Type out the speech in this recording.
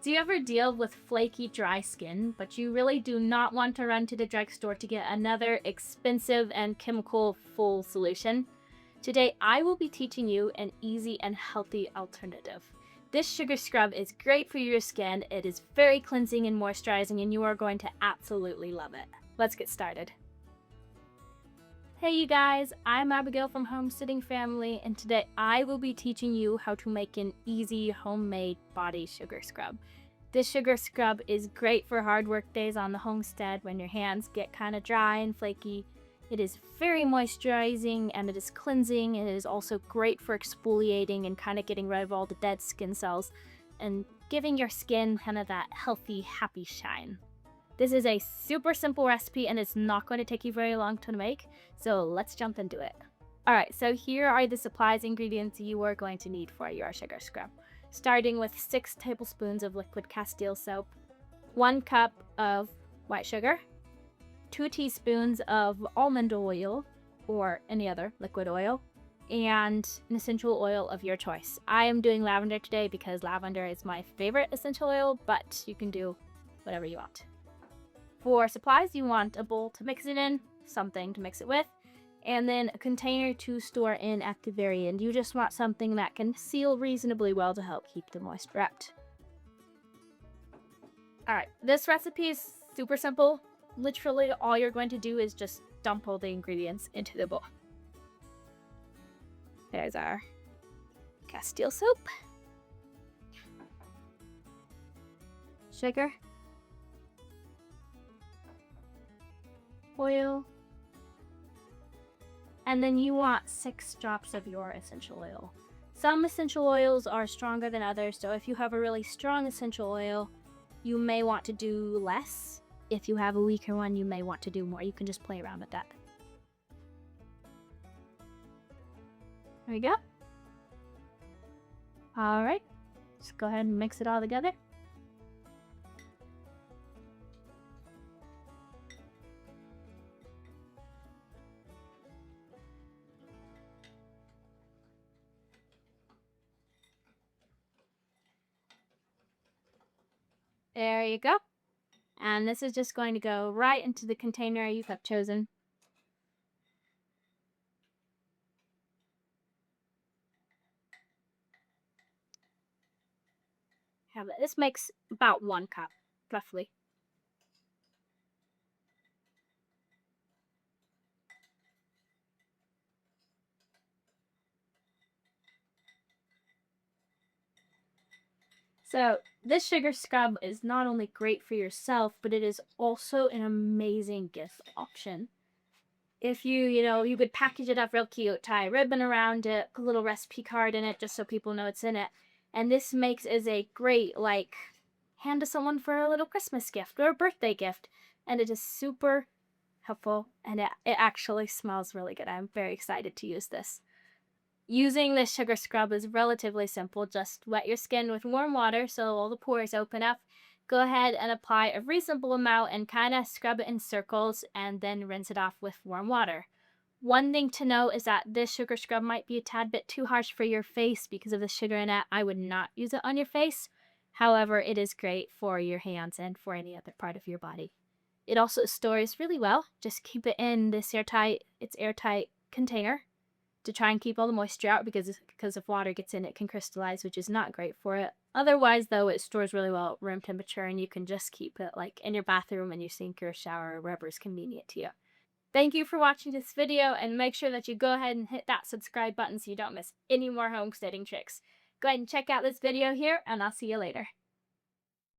Do you ever deal with flaky, dry skin, but you really do not want to run to the drugstore to get another expensive and chemical-full solution? Today, I will be teaching you an easy and healthy alternative. This sugar scrub is great for your skin, it is very cleansing and moisturizing, and you are going to absolutely love it. Let's get started. Hey you guys, I'm Abigail from Homesteading Family, and today I will be teaching you how to make an easy homemade body sugar scrub. This sugar scrub is great for hard work days on the homestead when your hands get kind of dry and flaky. It is very moisturizing and it is cleansing. It is also great for exfoliating and kind of getting rid of all the dead skin cells and giving your skin kind of that healthy, happy shine. This is a super simple recipe and it's not going to take you very long to make, so let's jump into it. Alright, so here are the supplies and ingredients you are going to need for your sugar scrub. Starting with 6 tablespoons of liquid castile soap, 1 cup of white sugar, 2 teaspoons of almond oil or any other liquid oil, and an essential oil of your choice. I am doing lavender today because lavender is my favorite essential oil, but you can do whatever you want. For supplies, you want a bowl to mix it in, something to mix it with, and then a container to store in at the very end. You just want something that can seal reasonably well to help keep the moist wrapped. Alright, this recipe is super simple. Literally, all you're going to do is just dump all the ingredients into the bowl. There's our castile soap, sugar, oil, and then you want 6 drops of your essential oil. Some essential oils are stronger than others, so if you have a really strong essential oil, you may want to do less. If you have a weaker one, you may want to do more. You can just play around with that. There we go. Alright, just go ahead and mix it all together. There you go. And this is just going to go right into the container you have chosen. This makes about 1 cup, roughly. So this sugar scrub is not only great for yourself, but it is also an amazing gift option. If you could package it up real cute, tie a ribbon around it, put a little recipe card in it just so people know it's in it. And this makes is a great, hand to someone for a little Christmas gift or a birthday gift. And it is super helpful and it actually smells really good. I'm very excited to use this. Using this sugar scrub is relatively simple. Just wet your skin with warm water so all the pores open up. Go ahead and apply a reasonable amount and kind of scrub it in circles and then rinse it off with warm water. One thing to note is that this sugar scrub might be a tad bit too harsh for your face because of the sugar in it. I would not use it on your face. However, it is great for your hands and for any other part of your body. It also stores really well. Just keep it in this airtight container to try and keep all the moisture out because if water gets in, it can crystallize, which is not great for it. Otherwise, though, it stores really well at room temperature, and you can just keep it in your bathroom, in your sink or shower, or wherever is convenient to you. Thank you for watching this video, and make sure that you go ahead and hit that subscribe button so you don't miss any more homesteading tricks. Go ahead and check out this video here, and I'll see you later.